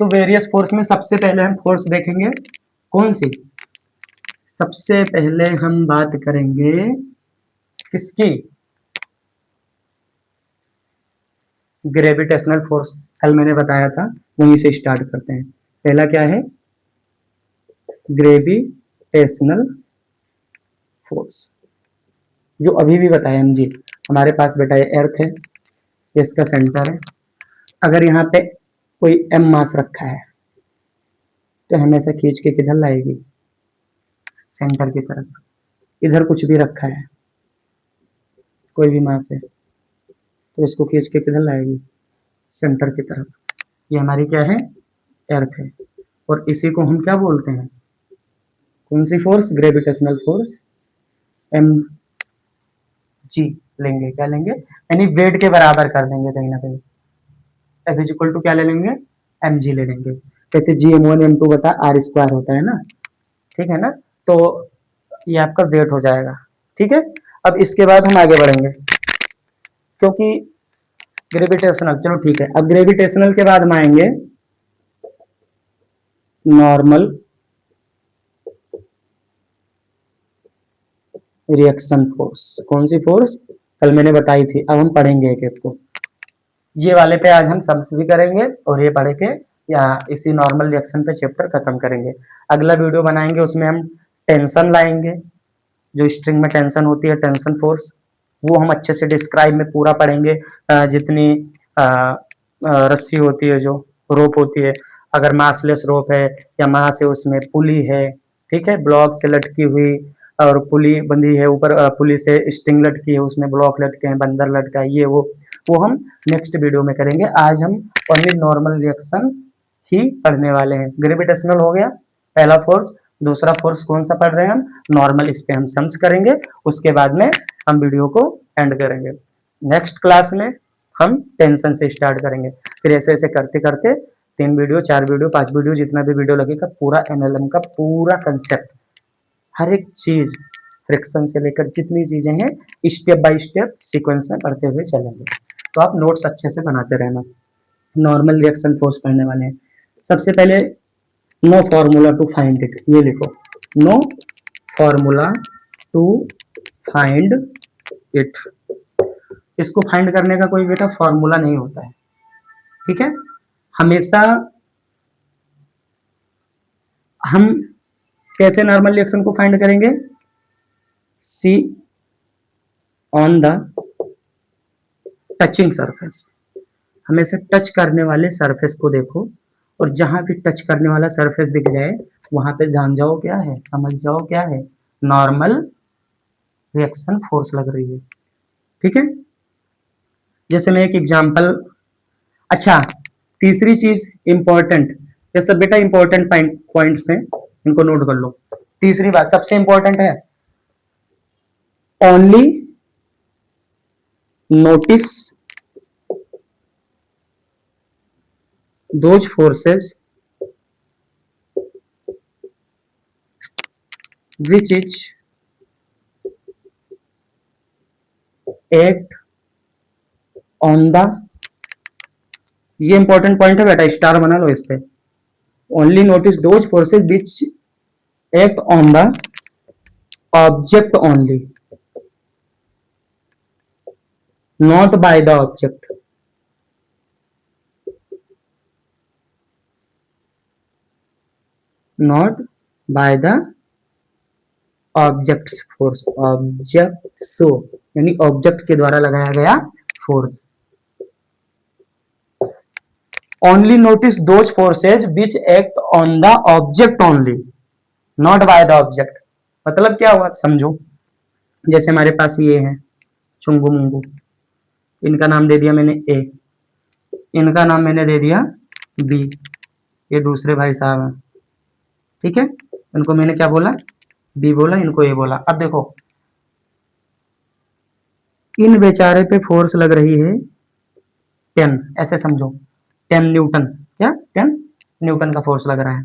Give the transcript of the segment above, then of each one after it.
तो various force में सबसे पहले हम फोर्स देखेंगे कौन सी, सबसे पहले हम बात करेंगे किसकी, ग्रेविटेशनल फोर्स। कल मैंने बताया था, वहीं से स्टार्ट करते हैं। पहला क्या है, ग्रेविटेशनल फोर्स, जो अभी भी बताया हम जी। हमारे पास बेटा ये अर्थ है, इसका सेंटर है। अगर यहाँ पे कोई एम मास रखा है तो हमेशा खींच के किधर लाएगी, सेंटर की तरफ। इधर कुछ भी रखा है, कोई भी मास है, तो इसको खींच के किधर लाएगी, सेंटर की तरफ। ये हमारी क्या है, अर्थ है। और इसी को हम क्या बोलते हैं, कौन सी force, gravitational force, M G लेंगे। क्या लेंगे, यानी वेट के बराबर कर देंगे कहीं ना कहीं। एफ इज इक्वल टू क्या ले लेंगे, एम जी ले लेंगे। जैसे G M one M two बता आर स्क्वायर होता है ना, ठीक है ना। तो ये आपका वेट हो जाएगा, ठीक है। अब इसके बाद हम आगे बढ़ेंगे, क्योंकि ग्रेविटेशनल, चलो ठीक है। अब ग्रेविटेशनल के बाद हम आएंगे नॉर्मल रिएक्शन फोर्स। कौन सी फोर्स, कल मैंने बताई थी, अब हम पढ़ेंगे एक एक को। ये वाले पे आज हम सम्स भी करेंगे और ये पढ़ के या इसी नॉर्मल रिएक्शन पे चैप्टर खत्म करेंगे। अगला वीडियो बनाएंगे, उसमें हम टेंशन लाएंगे, जो स्ट्रिंग में टेंशन होती है, टेंशन फोर्स, वो हम अच्छे से डिस्क्राइब में पूरा पढ़ेंगे। जितनी रस्सी होती है, जो रोप होती है, अगर मासलेस रोप है या मास है, उसमें पुली है, ठीक है, ब्लॉक से लटकी हुई और पुली बंधी है, ऊपर पुली से स्ट्रिंग लटकी है, उसमें ब्लॉक लटके हैं, बंदर लटका है, ये वो हम नेक्स्ट वीडियो में करेंगे। आज हम ओनली नॉर्मल रिएक्शन ही पढ़ने वाले हैं। ग्रेविटेशनल हो गया पहला फोर्स, दूसरा फोर्स कौन सा पढ़ रहे हैं हम, नॉर्मल। इस पे हम सम्स करेंगे, उसके बाद में हम वीडियो को एंड करेंगे। नेक्स्ट क्लास में हम टेंशन से स्टार्ट करेंगे, फिर ऐसे ऐसे करते करते 3 वीडियो, 4 वीडियो, 5 वीडियो, जितना भी वीडियो लगेगा, पूरा एनएलएम का पूरा कंसेप्ट, हर एक चीज, फ्रिक्शन से लेकर जितनी चीजें हैं, स्टेप बाय स्टेप सीक्वेंस में पढ़ते हुए चलेंगे। तो आप नोट्स अच्छे से बनाते रहना। नॉर्मल रिएक्शन फोर्स पढ़ने वाले हैं। सबसे पहले no formula to find it, ये लिखो, no formula to find it. इसको फाइंड करने का कोई बेटा फॉर्मूला नहीं होता है, ठीक है। हमेशा हम कैसे नॉर्मल रिएक्शन को फाइंड करेंगे, सी ऑन द टचिंग सरफेस, हमेशा टच करने वाले सरफेस को देखो, और जहां भी टच करने वाला सरफेस दिख जाए वहां पे जान जाओ क्या है, समझ जाओ क्या है, नॉर्मल रिएक्शन फोर्स लग रही है, ठीक है। जैसे मैं एक एग्जांपल, अच्छा तीसरी चीज इंपॉर्टेंट, ये सब बेटा इंपॉर्टेंट पॉइंट्स हैं, इनको नोट कर लो। तीसरी बात सबसे इंपॉर्टेंट है, only notice those forces which is act on the, ये इंपॉर्टेंट पॉइंट है बेटा, स्टार बना लो इस पे। Only notice those forces which act on the object only, not by the object, not by the objects force, objects यानी object के द्वारा लगाया गया force. Only notice those forces which act on the object only, not by the object. मतलब क्या हुआ समझो, जैसे हमारे पास ये है चुंगू मुंगू, इनका नाम दे दिया मैंने ए, इनका नाम मैंने दे दिया बी, ये दूसरे भाई साहब हैं, ठीक है। इनको मैंने क्या बोला, बी बोला, इनको ए बोला। अब देखो इन बेचारे पे फोर्स लग रही है 10, ऐसे समझो 10 न्यूटन, क्या 10 न्यूटन का फोर्स लग रहा है।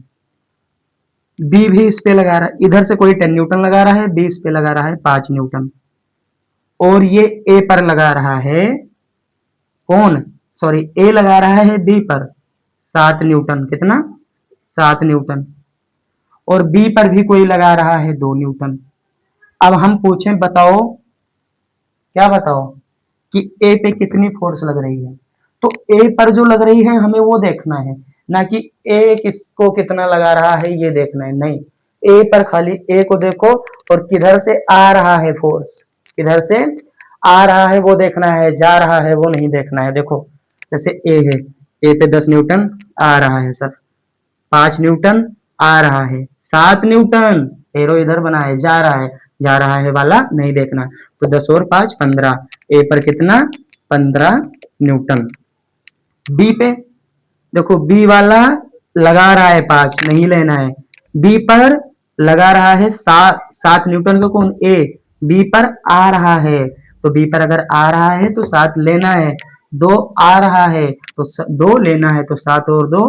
बी भी इस पे लगा रहा है, इधर से कोई 10 न्यूटन लगा रहा है, बी इस पे लगा रहा है 5 न्यूटन, और ये ए पर लगा रहा है, कौन, सॉरी ए लगा रहा है बी पर 7 न्यूटन, कितना 7 न्यूटन, और बी पर भी कोई लगा रहा है 2 न्यूटन। अब हम पूछें बताओ, क्या बताओ कि ए पे कितनी फोर्स लग रही है। तो ए पर जो लग रही है हमें वो देखना है, ना कि ए किसको कितना लगा रहा है ये देखना है, नहीं, ए पर खाली ए को देखो और किधर से आ रहा है फोर्स, किधर से आ रहा है वो देखना है, जा रहा है वो नहीं देखना है। देखो जैसे ए है, ए पे 10 न्यूटन आ रहा है सर, 5 न्यूटन आ रहा है, 7 न्यूटन, एरो इधर बना है, जा रहा है, जा रहा है वाला नहीं देखना। तो 10 और 5 15, ए पर कितना 15 न्यूटन। बी पे देखो, बी वाला लगा रहा है 5, नहीं लेना है। बी पर लगा रहा है 7 न्यूटन को, कौन ए, बी पर आ रहा है, तो बी पर अगर आ रहा है तो 7 लेना है, 2 आ रहा है तो 2 लेना है, तो 7 और 2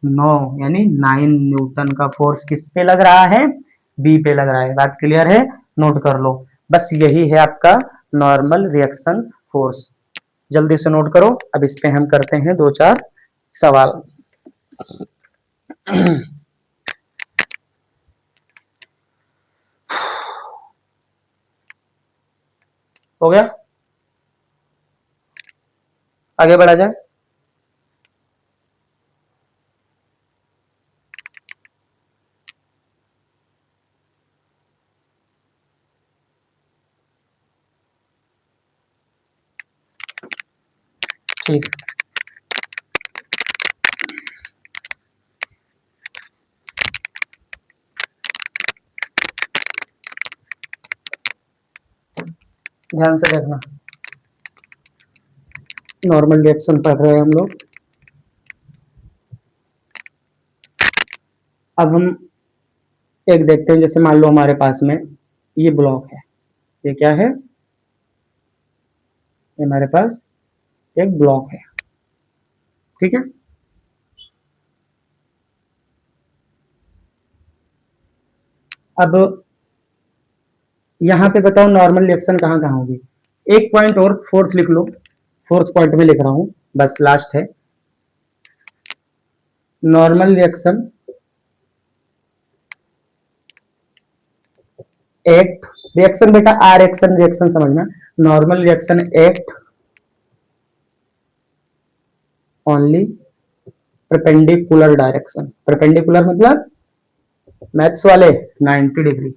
9, यानी 9 न्यूटन का फोर्स किस पे लग रहा है, बी पे लग रहा है। बात क्लियर है, नोट कर लो, बस यही है आपका नॉर्मल रिएक्शन फोर्स। जल्दी से नोट करो। अब इस पे हम करते हैं 2-4 सवाल। हो गया, आगे बढ़ा जाए। ठीक, ध्यान से देखना, नॉर्मल रिएक्शन पढ़ रहे हैं हम लोग। अब हम एक देखते हैं, जैसे मान लो हमारे पास में ये ब्लॉक है, ये क्या है, ये हमारे पास एक ब्लॉक है, ठीक है। अब यहाँ पे बताओ नॉर्मल रिएक्शन कहाँ कहाँ होगी। एक पॉइंट और फोर्थ लिख लो, फोर्थ पॉइंट में लिख रहा हूं, बस लास्ट है। नॉर्मल रिएक्शन एक्ट, रिएक्शन बेटा आर एक्शन, रिएक्शन समझना, normal reaction act only perpendicular direction, perpendicular मतलब मैथ्स वाले 90 डिग्री,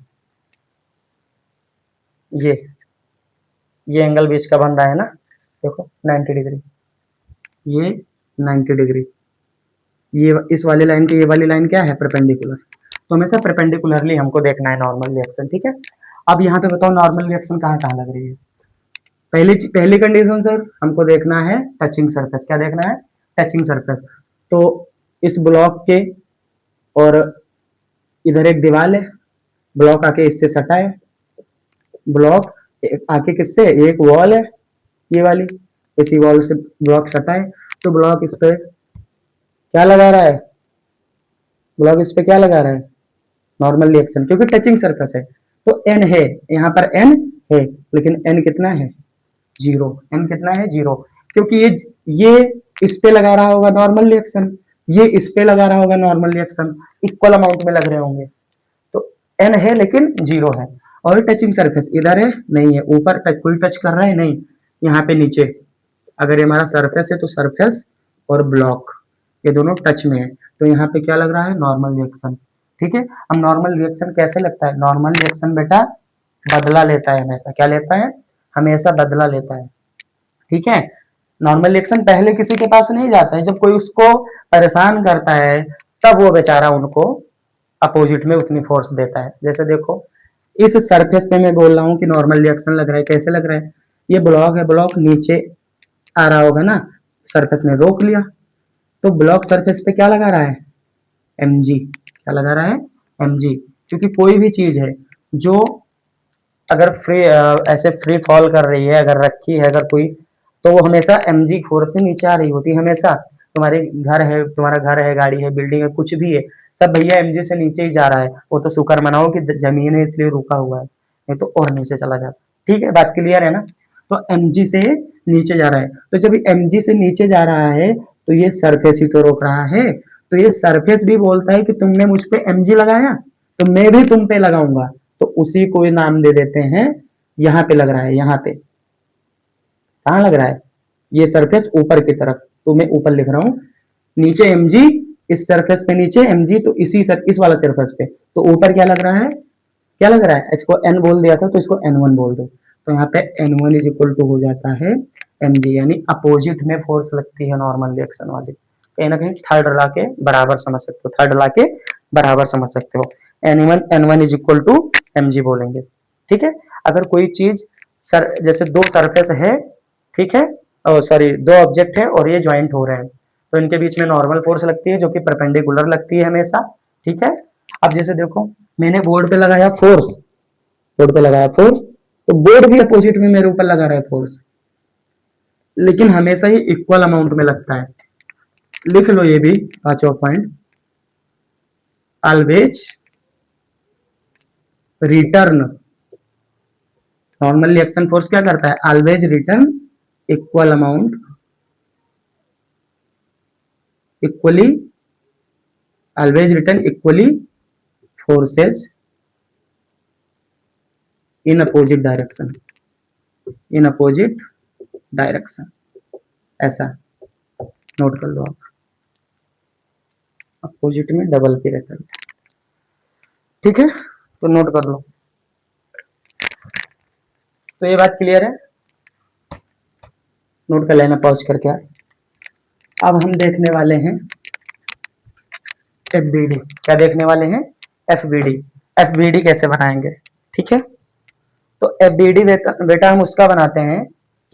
ये एंगल बीच का बन रहा है ना, देखो 90 डिग्री, ये 90 डिग्री, ये इस वाली लाइन की ये वाली लाइन क्या है, परपेंडिकुलर, तो हमेशा परपेंडिकुलरली हमको देखना है नॉर्मल रिएक्शन, ठीक है। अब यहाँ पे बताओ नॉर्मल रिएक्शन कहाँ कहाँ लग रही है। पहली कंडीशन सर हमको देखना है टचिंग सरफेस, क्या देखना है, टचिंग सरफेस। तो इस ब्लॉक के और इधर एक दीवार है, ब्लॉक आके इससे सटा है, ब्लॉक आके किससे, एक वॉल है ये वाली, इसी वॉल से ब्लॉक सटा है, तो ब्लॉक इस पे क्या लगा रहा है, ब्लॉक इस पे क्या लगा रहा है, नॉर्मल रिएक्शन, क्योंकि टचिंग सरफेस है। तो एन है, यहाँ पर एन है, लेकिन एन कितना है, 0, एन कितना है 0, क्योंकि ये इस पे लगा रहा होगा नॉर्मल रिएक्शन, ये इस पे लगा रहा होगा नॉर्मल रिएक्शन, इक्वल अमाउंट में लग रहे होंगे, तो एन है लेकिन 0 है। और टचिंग सरफेस इधर है, नहीं है, ऊपर कोई टच कर रहा है नहीं, यहाँ पे नीचे, अगर ये हमारा सरफेस है तो सरफेस और ब्लॉक ये दोनों टच में है, तो यहाँ पे क्या लग रहा है, नॉर्मल रिएक्शन, ठीक है। अब नॉर्मल रिएक्शन कैसे लगता है, नॉर्मल रिएक्शन बेटा बदला लेता है हमेशा, क्या लेता है, हमेशा बदला लेता है, ठीक है। नॉर्मल रिएक्शन पहले किसी के पास नहीं जाता है, जब कोई उसको परेशान करता है तब वो बेचारा उनको अपोजिट में उतनी फोर्स देता है। जैसे देखो इस सरफेस पे मैं बोल रहा हूँ कि नॉर्मल रिएक्शन लग रहा है, कैसे लग रहा है, ये ब्लॉक है, ब्लॉक नीचे आ रहा होगा ना, सरफेस ने रोक लिया, तो ब्लॉक सरफेस पे क्या लगा रहा है, mg, क्या लगा रहा है, mg, क्योंकि कोई भी चीज है जो अगर ऐसे फ्री फॉल कर रही है, अगर रखी है अगर कोई, तो वो हमेशा mg फोर्स से नीचे आ रही होती है हमेशा। तुम्हारे घर है, तुम्हारा घर है, गाड़ी है, बिल्डिंग है, कुछ भी है, सब भैया mg से नीचे ही जा रहा है, वो तो शुक्र मनाओ कि जमीन है इसलिए रुका हुआ है, नहीं तो और नीचे चला जाता, ठीक है, बात क्लियर है ना। तो mg से नीचे जा रहा है, तो जब mg से नीचे जा रहा है तो ये सरफेस ही तो रोक रहा है। तो ये सरफेस भी बोलता है कि तुमने मुझ पे mg लगाया तो मैं भी तुम पे लगाऊंगा, तो उसी को नाम दे देते हैं, यहाँ पे लग रहा है, यहाँ पे कहाँ लग रहा है, ये सरफेस ऊपर की तरफ, तो मैं ऊपर लिख रहा हूँ, नीचे mg, इस सरफेस पे नीचे mg, तो इस वाला सरफेस पे, तो ऊपर क्या लग रहा है, क्या लग रहा है, इसको n बोल दिया था तो इसको n1 बोल दो, तो यहाँ पे n1 इज इक्वल टू हो जाता है mg, यानी अपोजिट में फोर्स लगती है नॉर्मल रिएक्शन वाली। कहीं ना कहीं थर्ड ला के बराबर समझ सकते हो, थर्ड ला के बराबर समझ सकते हो, n1 is equal to mg बोलेंगे। ठीक है, अगर कोई चीज जैसे दो सरफेस है, ठीक है, सॉरी दो ऑब्जेक्ट है और ये ज्वाइंट हो रहे हैं, तो इनके बीच में नॉर्मल फोर्स लगती है जो कि परपेंडिकुलर लगती है हमेशा। ठीक है, अब जैसे देखो मैंने बोर्ड पे लगाया फोर्स, बोर्ड पे लगाया फोर्स, तो बोर्ड भी अपोजिट में मेरे ऊपर लगा रहा है फोर्स, लेकिन हमेशा ही इक्वल अमाउंट में लगता है। लिख लो ये भी पांचवा point, always return, normal reaction force क्या करता है, always return equal amount, equally, always return equally forces in opposite direction, in opposite direction, ऐसा नोट कर लो आप, अपोजिट में डबल पे रहता है। ठीक है, तो नोट कर लो, तो ये बात क्लियर है, नोट कर लेना पॉज करके। अब हम देखने वाले हैं FBD, क्या देखने वाले हैं, FBD, FBD कैसे बनाएंगे। ठीक है, तो FBD बेटा हम उसका बनाते हैं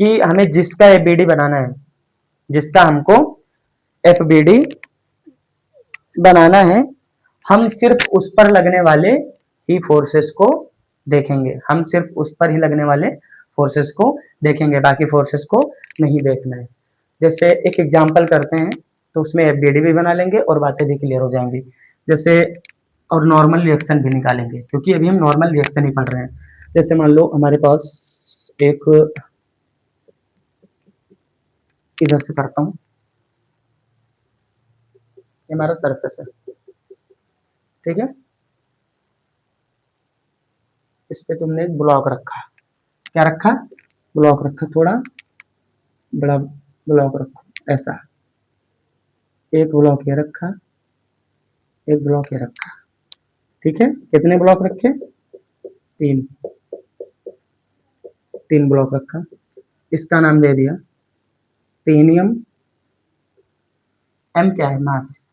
कि हमें जिसका FBD बनाना है, जिसका हमको FBD बनाना है, हम सिर्फ उस पर लगने वाले ही फोर्सेस को देखेंगे, हम सिर्फ उस पर ही लगने वाले फोर्सेस को देखेंगे, बाकी फोर्सेस को नहीं देखना है। जैसे एक एग्जांपल करते हैं तो उसमें FBD भी बना लेंगे और बातें भी क्लियर हो जाएंगी, जैसे और नॉर्मल रिएक्शन भी निकालेंगे, क्योंकि अभी हम नॉर्मल रिएक्शन ही पढ़ रहे हैं। जैसे मान लो हमारे पास एक, इधर से करता हूँ, ये हमारा सरफेस है, ठीक है, इस पे तुमने एक ब्लॉक रखा, क्या रखा, ब्लॉक रखा, थोड़ा बड़ा ब्लॉक रखो, ऐसा एक ब्लॉक ये रखा, एक ब्लॉक ये रखा, ठीक है, कितने ब्लॉक रखे, तीन, तीन ब्लॉक रखा, इसका नाम दे दिया टेनियम, M क्या है, मास,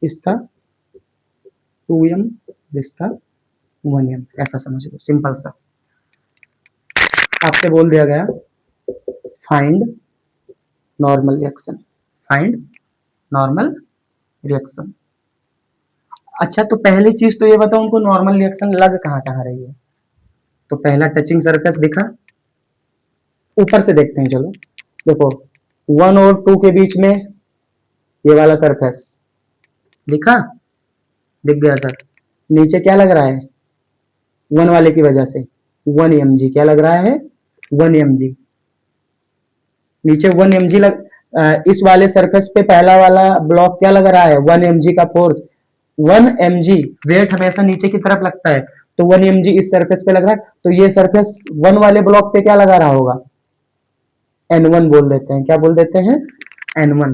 इसका 2m, इसका 1m, ऐसा समझ लो, सिंपल सा। आपसे बोल दिया गया find normal reaction, find normal reaction. अच्छा, तो पहली चीज तो ये बताओ उनको नॉर्मल रिएक्शन लग कहाँ कहाँ रही है, तो पहला टचिंग सरफेस दिखा, ऊपर से देखते हैं, चलो देखो 1 और 2 के बीच में ये वाला सरफेस दिखा, दिख गया सर, नीचे क्या लग रहा है, 1 वाले की वजह से 1 mg, क्या लग रहा है, 1 mg, नीचे 1 mg इस वाले सरफेस पे पहला वाला ब्लॉक क्या लग रहा है, 1 mg का फोर्स, 1 mg वेट हमेशा नीचे की तरफ लगता है, तो 1 mg इस सरफेस पे लग रहा है, तो ये सरफेस 1 वाले ब्लॉक पे क्या लगा रहा होगा, N1 बोल देते हैं, क्या बोल देते हैं, N1।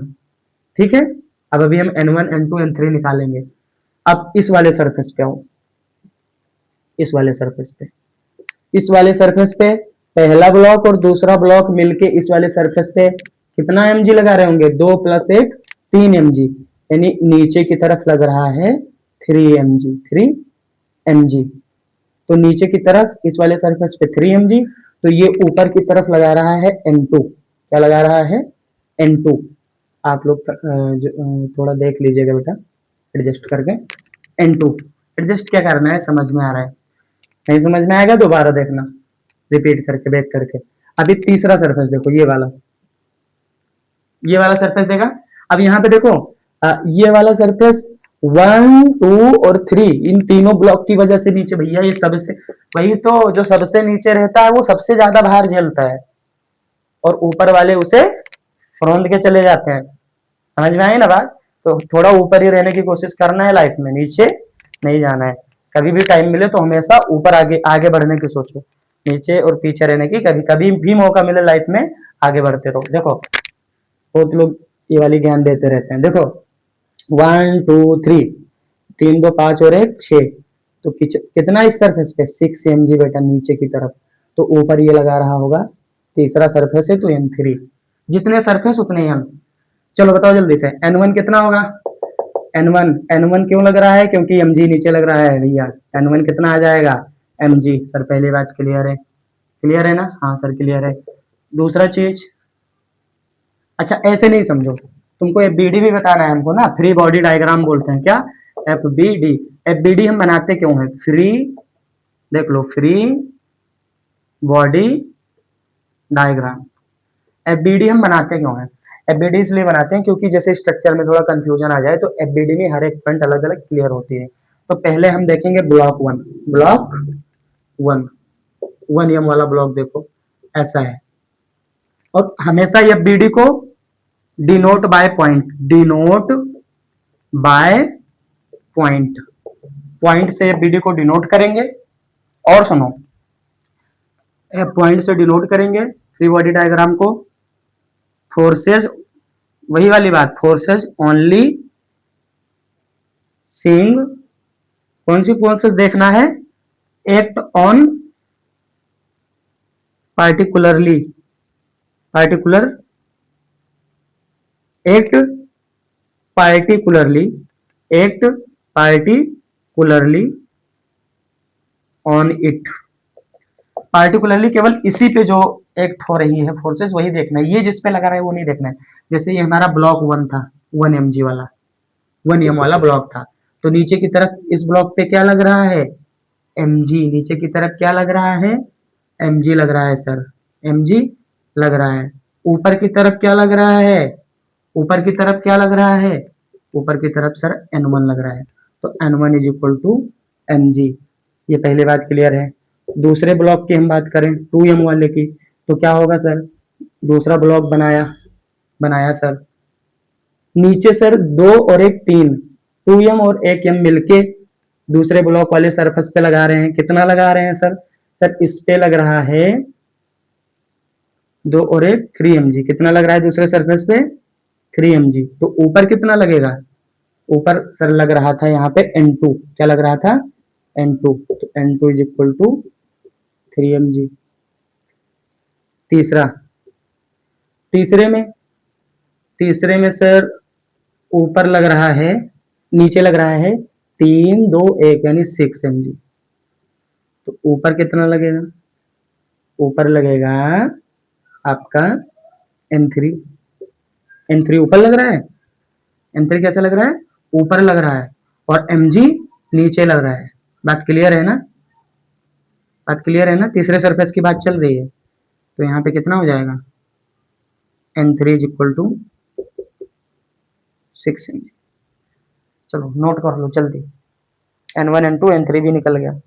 ठीक है, अब अभी हम N1 N2 N3 निकालेंगे। अब इस वाले सरफेस पे आओ, इस वाले सरफेस पे, इस वाले सरफेस पे पहला ब्लॉक और दूसरा ब्लॉक मिलके इस वाले सरफेस पे कितना mg लगा रहे होंगे, 2 + 1 3 mg, यानी नीचे की तरफ लग रहा है 3 mg, 3 mg, तो नीचे की तरफ इस वाले सरफेस पे 3 mg, तो ये ऊपर की तरफ लगा रहा है N2, क्या लगा रहा है, N2। आप लोग थोड़ा देख लीजिएगा बेटा एडजस्ट करके, N2 एडजस्ट क्या करना है, समझ में आ रहा है, नहीं समझ में आएगा दोबारा देखना, रिपीट करके बैक करके। अभी तीसरा सरफेस देखो, ये वाला सरफेस देखा, अब यहाँ पे देखो ये वाला सरफेस 1 2 और 3 इन तीनों ब्लॉक की वजह से नीचे, भैया ये सबसे, वही तो जो सबसे नीचे रहता है वो सबसे ज्यादा भार झेलता है और ऊपर वाले उसे रौंद के चले जाते हैं। समझ में आई ना बात? तो थोड़ा ऊपर ही रहने की कोशिश करना है लाइफ में, नीचे नहीं जाना है। कभी भी टाइम मिले तो हमेशा ऊपर आगे आगे बढ़ने की सोचो, नीचे और पीछे रहने की कभी कभी भी मौका मिले लाइफ में आगे बढ़ते रहो। देखो बहुत लोग ये वाली ज्ञान देते रहते हैं। देखो 1 2 3, 3 2 5 और 1 6, तो कितना इस सरफेस पे 6 mg बेटा नीचे की तरफ, तो ऊपर ये लगा रहा होगा तीसरा सरफेस है तो m3, जितने सरफेस उतने m। चलो बताओ जल्दी से n1 कितना होगा? n1 क्यों लग रहा है? क्योंकि mg नीचे लग रहा है भैया। n1 कितना आ जाएगा? mg। सर पहली बात क्लियर है? क्लियर है ना? हाँ सर क्लियर है। दूसरा चीज, अच्छा ऐसे नहीं समझो, तुमको एफबीडी भी बताना है हमको ना, फ्री बॉडी डायग्राम बोलते हैं क्या? एफबीडी। एफबीडी हम बनाते क्यों है? फ्री, देख लो, फ्री बॉडी डायग्राम। एफबीडी हम बनाते क्यों है? एफबीडी इसलिए बनाते हैं क्योंकि जैसे स्ट्रक्चर में थोड़ा कंफ्यूजन आ जाए तो एफबीडी में हर एक पॉइंट अलग अलग क्लियर होती है। तो पहले हम देखेंगे block one. Block one, 1m वाला ब्लॉक देखो ऐसा है, और हमेशा एफबीडी को denote by point, denote by point, point से एफबीडी को डिनोट करेंगे। और सुनो, पॉइंट से डिनोट करेंगे फ्री बॉडी डायग्राम को। फोर्सेस, वही वाली बात, फोर्सेस ओनली सीइंग, कौन सी फोर्सेस देखना है? Act on particularly, particular, act particularly, act particularly on it, particularly केवल इसी पे जो एक्ट हो रही है फोर्सेस वही देखना है, ये जिस पे लगा रहा है वो नहीं देखना है। जैसे ये हमारा ब्लॉक वन था, 1 mg वाला, 1m वाला ब्लॉक था, तो नीचे की तरफ इस ब्लॉक पे क्या लग रहा है? mg। नीचे की तरफ क्या लग रहा है? mg लग रहा है सर, mg लग रहा है। ऊपर की तरफ क्या लग रहा है? ऊपर की तरफ क्या लग रहा है? ऊपर की तरफ सर n1 लग रहा है, तो n1 is equal to mg। ये पहली बात क्लियर है। दूसरे ब्लॉक की हम बात करें 2m वाले की, तो क्या होगा सर? दूसरा ब्लॉक बनाया, बनाया सर, नीचे सर 2 और 1 3, 2m और 1m मिलके दूसरे ब्लॉक वाले सरफेस पे लगा रहे हैं। कितना लगा रहे हैं सर? सर इस पे लग रहा है 2 और 1 3mg। कितना लग रहा है दूसरे सरफेस पे? 3mg। तो ऊपर कितना लगेगा? ऊपर सर लग रहा था यहाँ पे n2, क्या लग रहा था? n2, तो n2 is equal to 3mg। तीसरा, तीसरे में, तीसरे में सर ऊपर लग रहा है, नीचे लग रहा है 3 2 1 यानी 6mg। तो ऊपर कितना लगेगा? ऊपर लगेगा आपका n3। n3 ऊपर लग रहा है, n3 कैसा लग रहा है? ऊपर लग रहा है, और mg नीचे लग रहा है। बात क्लियर है ना? बात क्लियर है ना? तीसरे सरफेस की बात चल रही है, तो यहाँ पे कितना हो जाएगा? n3 is equal to 6mg। चलो नोट कर लो जल्दी, n1 n2 n3 भी निकल गया।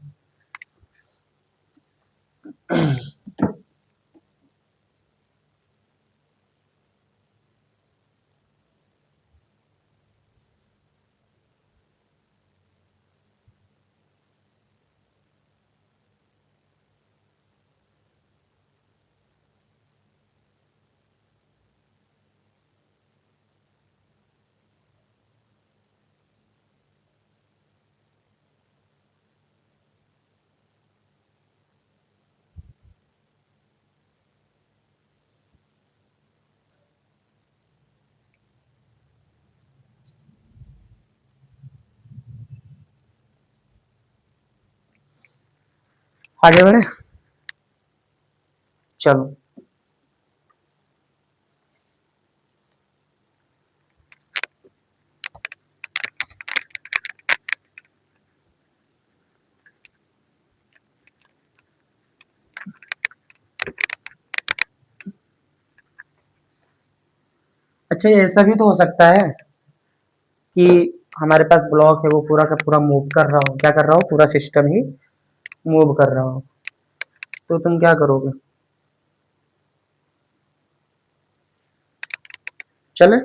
आगे बढ़े, चलो। अच्छा ये ऐसा भी तो हो सकता है कि हमारे पास ब्लॉक है वो पूरा का पूरा मूव कर रहा हो, क्या कर रहा हो? पूरा सिस्टम ही मूव कर रहा हो, तो तुम क्या करोगे? चले,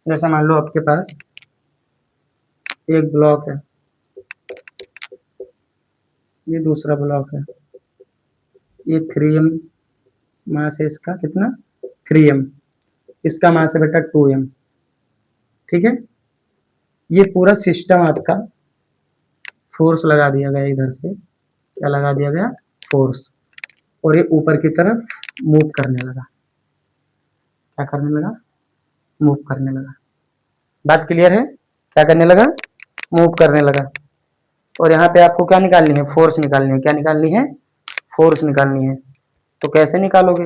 जैसे मान लो आपके पास एक ब्लॉक है, ये दूसरा ब्लॉक है, ये 3m मास है, इसका कितना 3m, इसका मास है बेटा 2m। ठीक है, ये पूरा सिस्टम आपका फोर्स लगा दिया गया इधर से, क्या लगा दिया गया फोर्स, और ये ऊपर की तरफ मूव करने लगा, क्या करने लगा मूव करने लगा। बात क्लियर है, क्या करने लगा मूव करने लगा। और यहाँ पे आपको क्या निकालनी है फोर्स निकालनी है, क्या निकालनी है फोर्स निकालनी है। तो कैसे निकालोगे,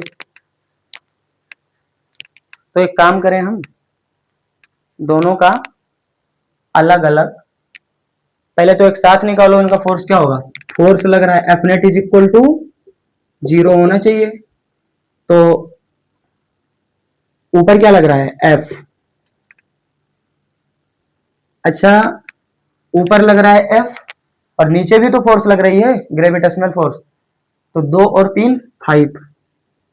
तो एक काम करें हम दोनों का अलग अलग, पहले तो एक साथ निकालो इनका फोर्स क्या होगा, फोर्स लग रहा है F net is equal to 0 होना चाहिए, तो ऊपर क्या लग रहा है एफ, अच्छा ऊपर लग रहा है एफ और नीचे भी तो फोर्स लग रही है ग्रेविटेशनल फोर्स, तो 2 और 3 5,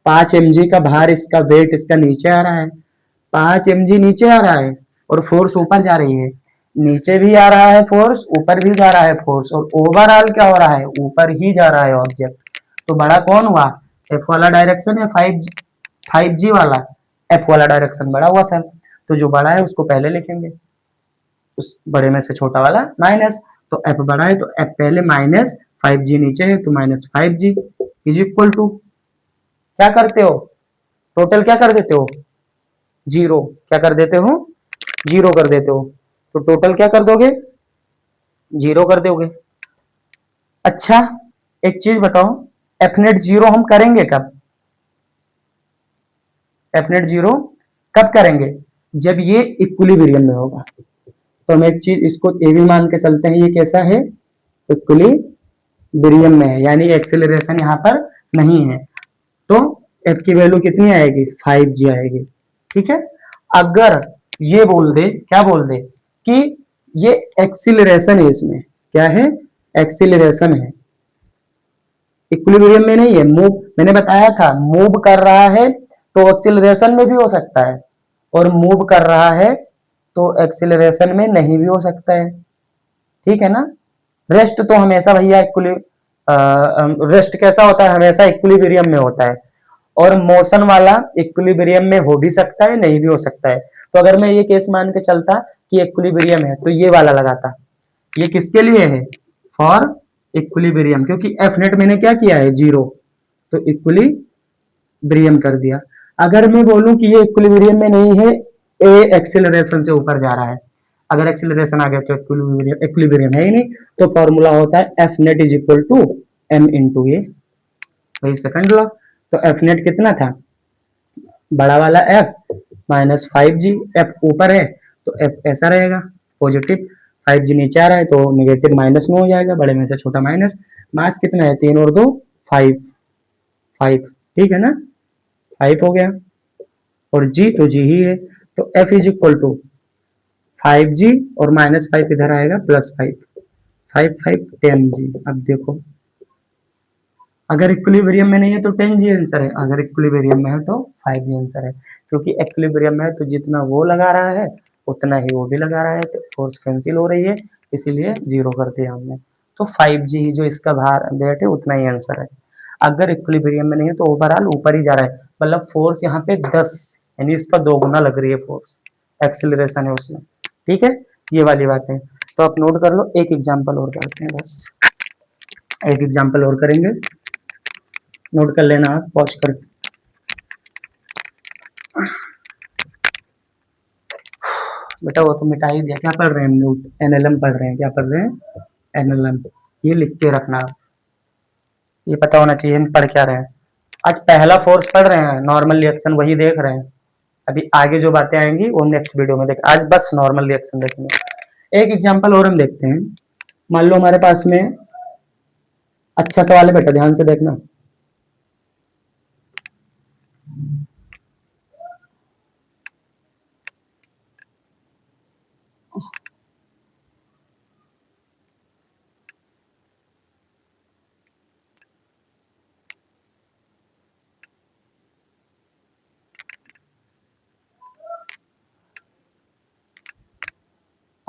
5 mg का भार, इसका वेट इसका नीचे आ रहा है, 5 mg नीचे आ रहा है और फोर्स ऊपर जा रही है, नीचे भी आ रहा है फोर्स, ऊपर भी जा रहा है फोर्स, और ओवरऑल क्या हो रहा है ऊपर ही जा रहा है ऑब्जेक्ट। तो बड़ा कौन हुआ, एफ वाला डायरेक्शन है, 5G वाला, एफ वाला डायरेक्शन बड़ा हुआ सर, तो जो बड़ा है उसको पहले लिखेंगे, उस बड़े में से छोटा वाला माइनस, तो एफ बड़ा है तो एफ पहले माइनस 5G नीचे है तो -5G इज इक्वल टू, क्या करते हो टोटल क्या कर देते हो 0, क्या कर देते हो 0 कर देते हो, तो टोटल क्या कर दोगे 0 कर दोगे। अच्छा एक चीज बताओ, एफ नेट 0 हम करेंगे कब, एफ नेट 0 कब करेंगे, जब ये इक्विलिब्रियम में होगा। तो हम एक चीज इसको ये भी मान के चलते हैं, ये कैसा है इक्विलिब्रियम में है, यानी एक्सेलरेशन यहाँ पर नहीं है, तो एफ की वैल्यू कितनी आएगी 5G आएगी। ठीक है, अगर ये बोल दे, क्या बोल दे कि ये एक्सिलरेशन है, इसमें क्या है एक्सिलरेशन है, इक्विलिब्रियम में नहीं है, मूव मैंने बताया था मूव कर रहा है तो एक्सिलरेशन में भी हो सकता है, और मूव कर रहा है तो एक्सिलरेशन में नहीं भी हो सकता है। ठीक है ना, रेस्ट तो हमेशा भैया रेस्ट कैसा होता है हमेशा इक्विलिब्रियम में होता है, और मोशन वाला इक्विलिब्रियम में हो भी सकता है नहीं भी हो सकता है। तो अगर मैं ये केस मान के चलता कि इक्विलिब्रियम है तो ये वाला लगाता, ये किसके लिए है फॉर इक्विलिब्रियम, क्योंकि एफ नेट मैंने क्या किया है 0, तो इक्विलिब्रियम कर दिया। अगर मैं बोलूं कि ये इक्विलिब्रियम में नहीं है, ए एक्सिलरेशन से ऊपर जा रहा है, अगर एक्सिलरेशन आ गया तो इक्विलिब्रियम है ही नहीं, तो फॉर्मूला होता है F net is equal to M into A, वही सेकंड लॉ। तो एफ नेट कितना था बड़ा वाला एफ -5G, एफ ऊपर है तो एफ ऐसा रहेगा पॉजिटिव, 5G नीचे आ रहा है तो नेगेटिव माइनस में हो जाएगा, बड़े में से छोटा माइनस, मास कितना है 3 और 2 5, 5 ठीक है ना 5 हो गया, और जी तो जी ही है, तो F is equal to 5G और -5 इधर आएगा +5, 5 5 10G। अब देखो अगर इक्विलिब्रियम में नहीं है तो 10G आंसर है, अगर इक्विलिब्रियम में है तो 5G आंसर है, क्योंकि इक्विलिब्रियम में है तो जितना वो लगा रहा है उतना ही वो भी लगा रहा है, तो फोर्स कैंसिल हो रही है, इसीलिए 0 कर दिया हमने। तो 5G जो इसका भार वेट है उतना ही आंसर है। अगर इक्विलिब्रियम में नहीं है तो ओवरऑल ऊपर ही जा रहा है, मतलब फोर्स यहाँ पे 10 यानी इसका 2 गुना लग रही है फोर्स, एक्सिलरेशन है उसमें। ठीक है, ये वाली बात है, तो आप नोट कर लो, एक एग्जाम्पल और करते हैं, बस एक एग्जाम्पल और करेंगे, नोट कर लेना आप पॉज कर। बेटा वो तो मिटा ही दिया, क्या पढ़ रहे हैं हम लोग एनएलएम पढ़ रहे हैं, क्या पढ़ रहे हैं एनएलएम, ये लिख के रखना, ये पता होना चाहिए हम पढ़ क्या रहे हैं। आज पहला फोर्स पढ़ रहे हैं, नॉर्मल रिएक्शन वही देख रहे हैं, अभी आगे जो बातें आएंगी वो नेक्स्ट वीडियो में देख, आज बस नॉर्मल रिएक्शन देखेंगे। एक एग्जांपल और हम देखते हैं, मान लो हमारे पास में, अच्छा सवाल है बेटा ध्यान से देखना,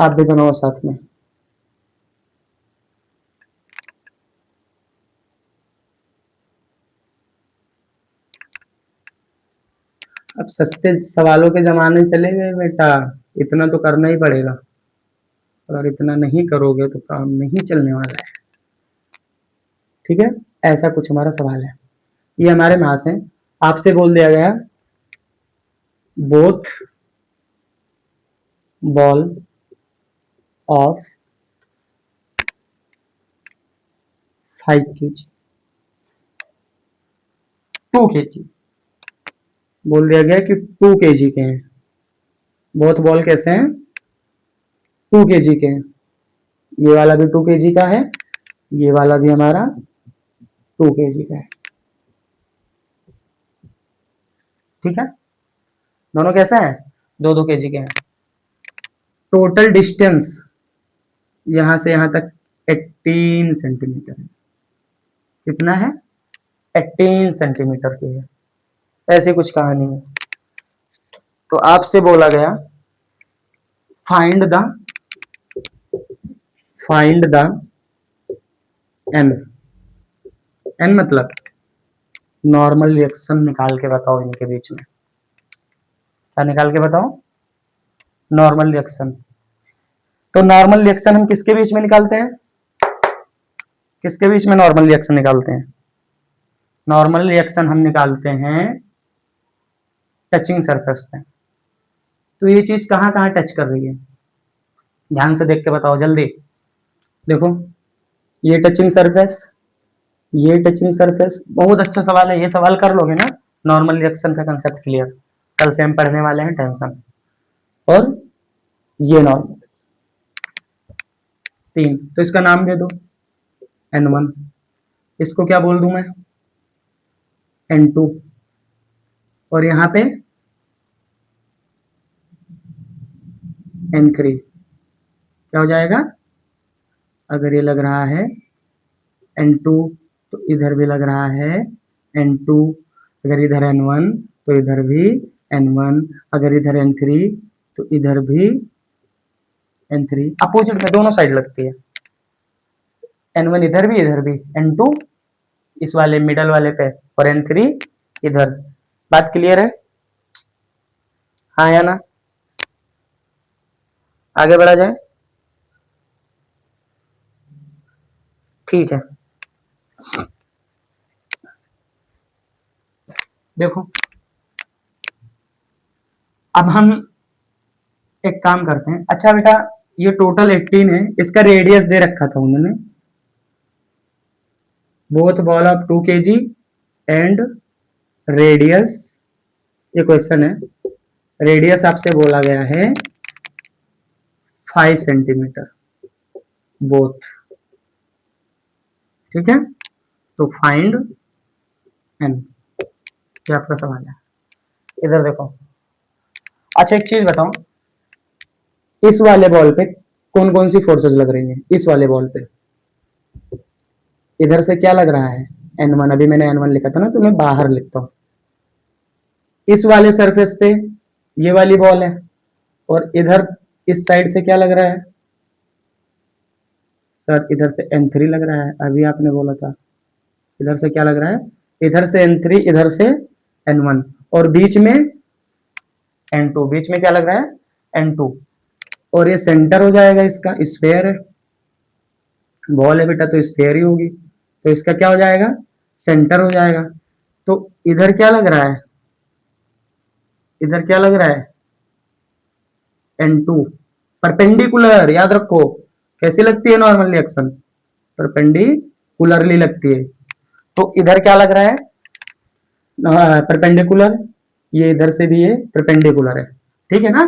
आप भी बनाओ साथ में। अब सस्ते सवालों के जमाने चले गए बेटा, इतना तो करना ही पड़ेगा। अगर इतना नहीं करोगे तो काम नहीं चलने वाला है। ठीक है, ऐसा कुछ हमारा सवाल है। ये हमारे मास है, आपसे बोल दिया गया both ball of 5 kg 2 kg, बोल दिया गया कि 2 kg के हैं। बोथ बॉल कैसे हैं? 2 kg के हैं। ये वाला भी 2 kg का है, ये वाला भी हमारा 2 kg का है। ठीक है, दोनों कैसे हैं? 2-2 kg के हैं। टोटल डिस्टेंस यहां से यहां तक 18 सेंटीमीटर है। कितना है? 18 सेंटीमीटर की है। ऐसी कुछ कहानी है। तो आपसे बोला गया फाइंड द एन। एन मतलब नॉर्मल रिएक्शन निकाल के बताओ इनके बीच में। क्या निकाल के बताओ? Normal reaction. तो नॉर्मल रिएक्शन हम किसके बीच में निकालते हैं? किसके बीच में नॉर्मल रिएक्शन निकालते हैं? नॉर्मल रिएक्शन हम निकालते हैं टचिंग सरफेस पे। तो ये चीज कहां कहां टच कर रही है? ध्यान से देख के बताओ जल्दी। देखो, ये टचिंग सरफेस, ये टचिंग सरफेस। बहुत अच्छा सवाल है, ये सवाल कर लोगे ना, नॉर्मल रिएक्शन का कंसेप्ट क्लियर। कल से हम पढ़ने वाले हैं, टेंशन। और ये नॉर्मल 3, तो इसका नाम दे दो N1। इसको क्या बोल दूं मैं? N2। और यहां पे N3। क्या हो जाएगा? अगर ये लग रहा है N2 तो इधर भी लग रहा है N2। अगर इधर N1 तो इधर भी N1। अगर इधर N3 तो इधर भी N3। अपोजिट में दोनों साइड लगती है। N1 इधर भी N2 इस वाले मिडल वाले पे, और N3 इधर। बात क्लियर है? हाँ या ना? आगे बढ़ा जाए। ठीक है, देखो अब हम एक काम करते हैं। अच्छा बेटा, ये टोटल 18 है, इसका रेडियस दे रखा था उन्होंने, both ball of 2 kg and radius. ये क्वेश्चन है, रेडियस आपसे बोला गया है 5 सेंटीमीटर बोथ। ठीक है, तो फाइंड एन, ये आपका सवाल है। इधर देखो। अच्छा एक चीज बताओ, इस वाले बॉल पे कौन कौन सी फोर्सेस लग रही हैं? इस वाले बॉल पे इधर से क्या लग रहा है? N1। अभी मैंने N1 लिखा था ना, तो मैं बाहर लिखता हूं। इस वाले सरफेस पे ये वाली बॉल है, और इधर इस साइड से क्या लग रहा है? सर इधर से N3 लग रहा है, अभी आपने बोला था। इधर से क्या लग रहा है? इधर से N3, इधर से N1, और बीच में N2। बीच में क्या लग रहा है? N2। और ये सेंटर हो जाएगा, इसका स्फेयर है, बॉल है बेटा तो स्फेयर ही होगी, तो इसका क्या हो जाएगा? सेंटर हो जाएगा। तो इधर क्या लग रहा है? इधर क्या लग रहा है? N2। परपेंडिकुलर, याद रखो। कैसी लगती है नॉर्मल रिएक्शन? परपेंडिकुलरली लगती है। तो इधर क्या लग रहा है? परपेंडिकुलर। ये इधर से भी ये परपेंडिकुलर है, ठीक है ना?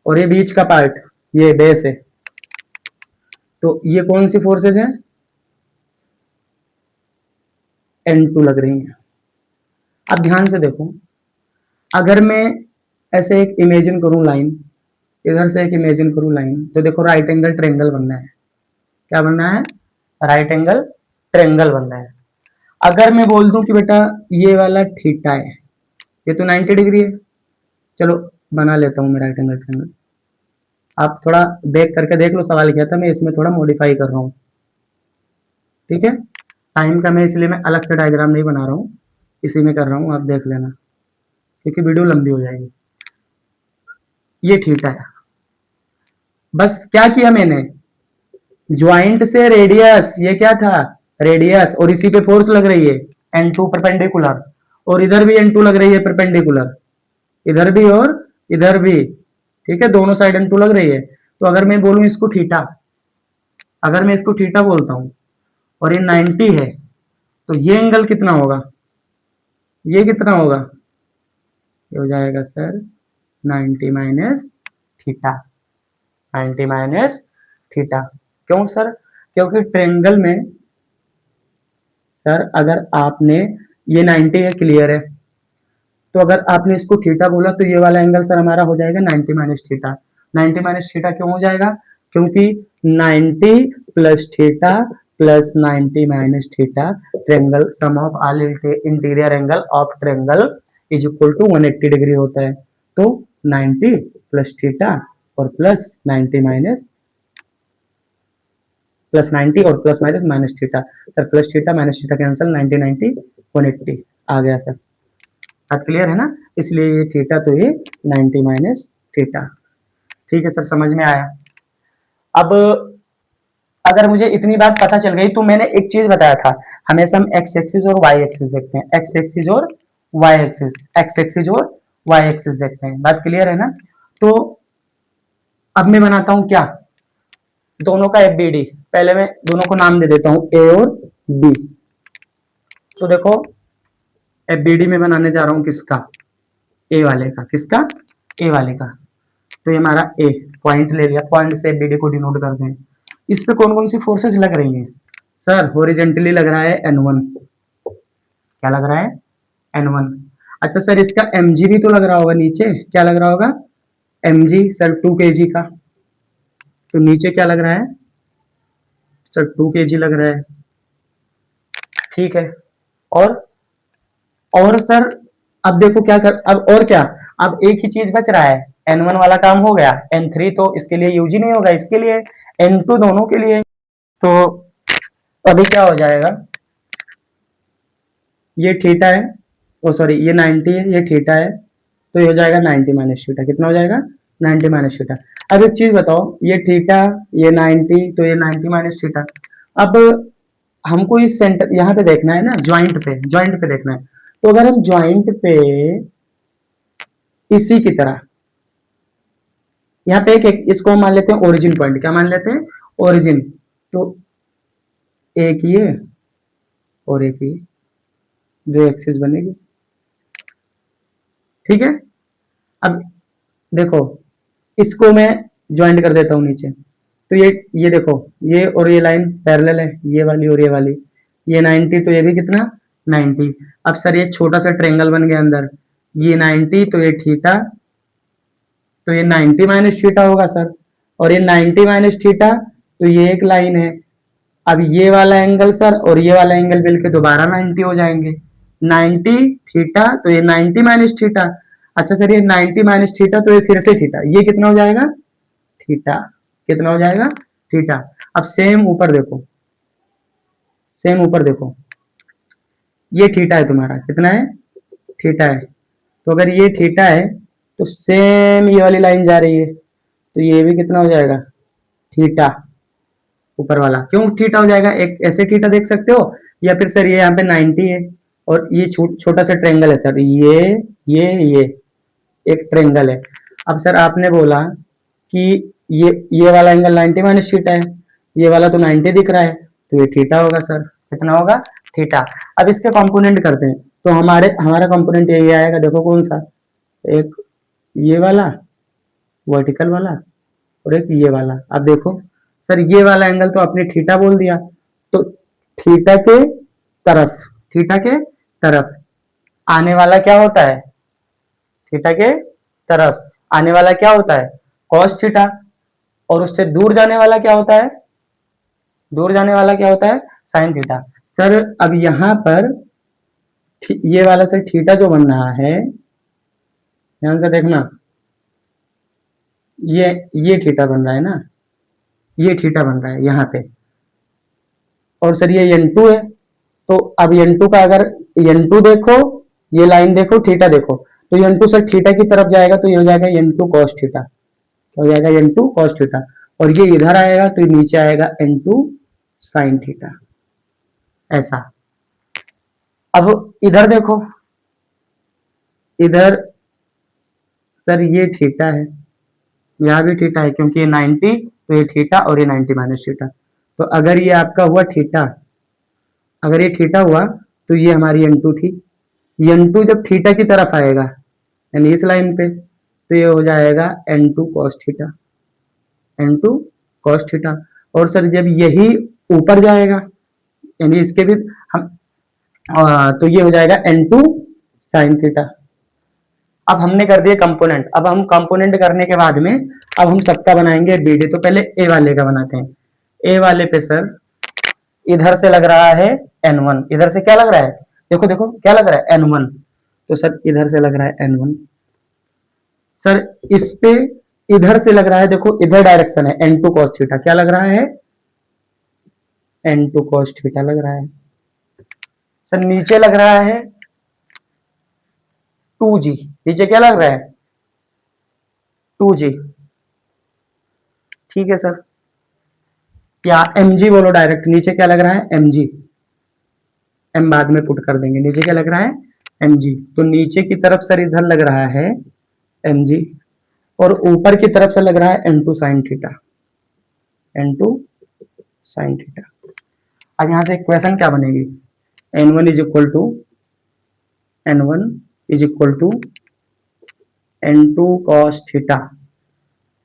और ये बीच का पार्ट, ये बेस है। तो ये कौन सी फोर्सेज है? N2 लग रही है। अब ध्यान से देखो, अगर मैं ऐसे एक इमेजिन करूं लाइन, इधर से एक इमेजिन करूं लाइन, तो देखो राइट एंगल ट्रेंगल बनना है। क्या बनना है? राइट एंगल ट्रेंगल बनना है। अगर मैं बोल दूं कि बेटा ये वाला थीटा है, ये तो 90 डिग्री है, चलो बना लेता हूं मैं राइट एंगल ट्रेंगल। आप थोड़ा बैक करके देख लो, सवाल क्या था, मैं इसमें थोड़ा मॉडिफाई कर रहा हूँ। ठीक है, टाइम का मैं इसलिए मैं अलग से डायग्राम नहीं बना रहा हूँ, इसी में कर रहा हूँ, आप देख लेना क्योंकि वीडियो लंबी हो जाएगी। ये थीटा है, बस क्या किया मैंने, ज्वाइंट से रेडियस, ये क्या था रेडियस, और इसी पे फोर्स लग रही है N2 परपेंडिकुलर, और इधर भी N2 लग रही है परपेंडिकुलर, इधर भी और इधर भी। ठीक है, दोनों साइड N2 लग रही है। तो अगर मैं बोलूं इसको थीटा, अगर मैं इसको थीटा बोलता हूं और ये 90 है, तो ये एंगल कितना होगा, ये कितना होगा, ये हो जाएगा sir 90 minus theta, 90 minus theta. क्यों सर, क्योंकि ट्रेंगल में सर अगर आपने, ये 90 है, क्लियर है, तो अगर आपने इसको थीटा बोला तो ये वाला एंगल सर हमारा हो जाएगा 90 माइनस थीटा। 90 माइनस थीटा क्यों हो जाएगा, क्योंकि 90 plus theta plus 90 minus theta, triangle sum of all interior angle of triangle is equal to 180 degree होता है। तो 90 प्लस थीटा और प्लस 90 माइनस, प्लस 90 और plus minus minus theta, sir plus theta minus theta cancel, 90 90 180 आ गया sir. बात clear है ना, इसलिए ये थीटा तो ये 90 माइनस थीटा। ठीक है सर, समझ में आया। अब अगर मुझे इतनी बात पता चल गई तो मैंने एक चीज बताया था, हमेशा हम एक्स एक्सिस और वाई एक्सिस देखते हैं, एक्स एक्सिस और वाई एक्सिस, एक्स एक्सिस और वाई एक्सिस देखते हैं। बात क्लियर है ना। तो अब मैं बनाता हूं क्या, दोनों का एफ बी डी, पहले मैं दोनों को नाम दे देता हूं ए और बी। तो देखो एफ बी डी में बनाने जा रहा हूं किसका, ए वाले का, किसका, ए वाले का। तो ये हमारा ए पॉइंट ले लिया, पॉइंट से बी डी को डिनोट कर दें। इस पे कौन कौन सी फोर्सेस लग रही हैं सर, हॉरिजॉन्टली लग रहा है N1, क्या लग रहा है N1। अच्छा सर इसका mg भी तो लग रहा होगा नीचे, क्या लग रहा होगा mg सर 2 kg का, तो नीचे क्या लग रहा है सर 2 kg लग रहा है। ठीक है, और सर अब देखो क्या कर, अब और क्या, अब एक ही चीज बच रहा है, N1 वाला काम हो गया, N3 तो इसके लिए यूज ही नहीं होगा, इसके लिए N2 दोनों के लिए। तो अभी क्या हो जाएगा, ये थीटा है, ओ सॉरी ये 90 है, ये थीटा है, तो ये हो जाएगा 90 माइनस थीटा, कितना हो जाएगा 90 माइनस थीटा। अब एक चीज बताओ, ये थीटा ये 90, तो ये 90 माइनस थीटा। अब हमको इस सेंटर यहाँ पे देखना है ना, ज्वाइंट पे, ज्वाइंट पे देखना है। तो अगर हम ज्वाइंट पे इसी की तरह यहाँ पे एक इसको मान लेते हैं ओरिजिन पॉइंट, क्या मान लेते हैं ओरिजिन, तो एक ये और एक ये, दो एक्सिस बनेगी। ठीक है, अब देखो इसको मैं ज्वाइंट कर देता हूँ नीचे, तो ये देखो ये और ये लाइन पैरेलल है, ये वाली और ये वाली, ये 90 तो ये भी कितना 90। अब सर ये छोटा सा ट्रेंगल बन गया अंदर, ये 90 तो ये थीटा, तो ये 90 माइनस थीटा होगा सर, और ये 90 माइनस थीटा, तो ये एक लाइन है। अब ये वाला एंगल सर और ये वाला एंगल मिलके दोबारा 90 हो जाएंगे, 90 थीटा तो ये 90 माइनस थीटा। अच्छा सर ये 90 माइनस थीटा तो ये फिर से थीटा, ये कितना हो जाएगा थीटा, कितना हो जाएगा थीटा। अब सेम ऊपर देखो, सेम ऊपर देखो, ये थीटा है तुम्हारा, कितना है थीटा है, तो अगर ये थीटा है तो सेम ये वाली लाइन जा रही है, तो ये भी कितना हो जाएगा थीटा, ऊपर वाला क्यों थीटा हो जाएगा, एक ऐसे थीटा देख सकते हो, या फिर सर ये यहाँ पे 90 है और ये छोटा सा ट्रेंगल है सर, ये एक ट्रेंगल है। अब सर आपने बोला कि ये वाला एंगल 90 माइनस थीटा है, ये वाला तो 90 दिख रहा है, तो ये थीटा होगा सर, कितना होगा थीटा। अब इसके कंपोनेंट करते हैं, तो हमारा कंपोनेंट यही आएगा, देखो कौन सा, एक ये वाला वर्टिकल वाला और एक ये वाला। अब देखो सर ये वाला एंगल तो आपने थीटा बोल दिया, तो थीटा के तरफ, थीटा के तरफ आने वाला क्या होता है, थीटा के तरफ आने वाला क्या होता है कॉस थीटा, और उससे दूर जाने वाला क्या होता है, दूर जाने वाला क्या होता है साइन थीटा। सर अब यहां पर ये वाला सर थीटा जो बन रहा है, ध्यान से देखना, ये थीटा बन रहा है ना, ये थीटा बन रहा है यहाँ पे, और सर ये n2 है। तो अब n2 का अगर n2 देखो, ये लाइन देखो, थीटा देखो, तो n2 सर थीटा की तरफ जाएगा तो ये हो जाएगा n2 cos थीटा, हो जाएगा n2 cos थीटा, और ये इधर आएगा तो नीचे आएगा n2 sin थीटा, ऐसा। अब इधर देखो, इधर सर ये थीटा है, यहाँ भी थीटा है क्योंकि ये 90, तो ये थीटा और ये 90 माइनस थीटा। तो अगर ये आपका हुआ थीटा, अगर ये थीटा हुआ तो ये हमारी n2 थी। n2 जब थीटा की तरफ आएगा यानी इस लाइन पे, तो ये हो जाएगा n2 cos theta, n2 cos theta. और सर जब यही ऊपर जाएगा यानी इसके भी हम तो ये हो जाएगा n2 sin थीटा। अब हमने कर दिए कंपोनेंट, अब हम कंपोनेंट करने के बाद में अब हम सबका बनाएंगे बीडी। तो पहले ए वाले का बनाते हैं। ए वाले पे सर इधर से लग रहा है n1, इधर से क्या लग रहा है, देखो देखो क्या लग रहा है n1, तो सर इधर से लग रहा है n1। सर इस पे इधर से लग रहा है, देखो इधर डायरेक्शन है n2 cos थीटा, क्या लग रहा है n2 cos थीटा लग रहा है। सर नीचे लग रहा है 2g, नीचे क्या लग रहा है 2g, ठीक है सर। क्या mg बोलो डायरेक्ट, नीचे क्या लग रहा है mg, m बाद में पुट कर देंगे, नीचे क्या लग रहा है mg, तो नीचे की तरफ सर इधर लग रहा है mg, और ऊपर की तरफ से लग रहा है n2 sin theta, n2 sin theta. अब यहां से इक्वेशन क्या बनेगी, n1 is equal to n1 is equal to n2 cos theta